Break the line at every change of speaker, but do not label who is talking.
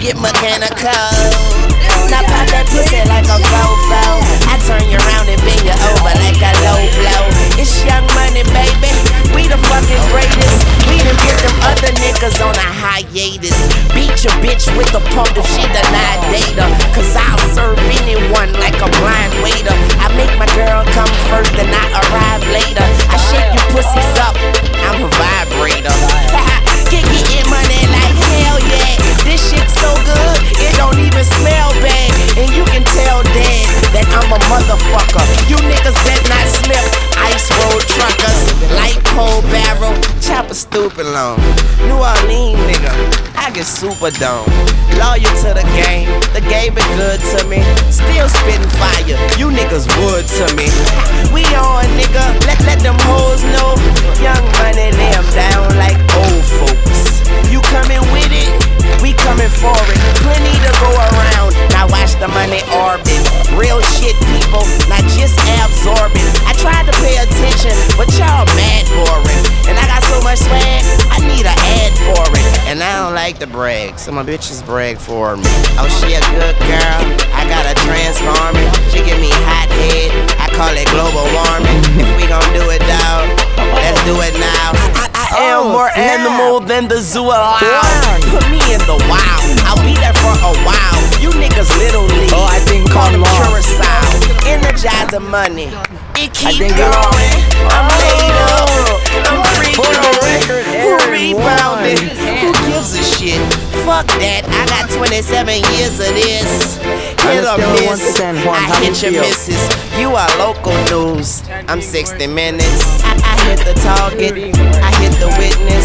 get mechanical. Now pop that pussy like a fofo. I turn you around and bend you over like a low blow. It's Young Money, baby. We the fucking greatest. We done put them other niggas on a hiatus. Beat your bitch with a pump if she denied data. Cause I'll serve anyone like a blind waiter. I make my girl come first and I arrive later. I shake your pussies up, I'm a vibrator. Getting money like hell yeah. This shit's so good, it don't even smell bad. And you can tell Dad that I'm a motherfucker. You niggas bet not slip. Ice road truckers, light pole barrel, chopper stupid long. New Orleans nigga, I get super dome. Loyal to the game been good to me. Still spitting fire, you niggas wood to me. We on nigga, let them hoes know. Young Money lay 'em down like old folks. You coming with it? We coming for it. Plenty to go around. Now watch the money orbit. Real shit, people, not just absorbing. I tried to pay attention, but y'all mad boring. And I got so much swag, I need an ad for it. And I don't like to brag, so my bitches brag for me. Oh, she a good girl, I gotta transform it. She give me hot head, I call it global warming. If we gon' do it, dawg, let's do it now. I am more animal than the zoo allowed. Put me in the wild, I'll be there for a while. You niggas little league,
I think
call them
I'm
Curacao. Energize the money, it keep going. I'm laid up, I'm free throwing. Who rebounded? Who gives a shit? Fuck that, I got 27 years of this. Hit or miss, I hit your misses. You are local news, I'm 60 minutes. I hit the target, I hit the witness.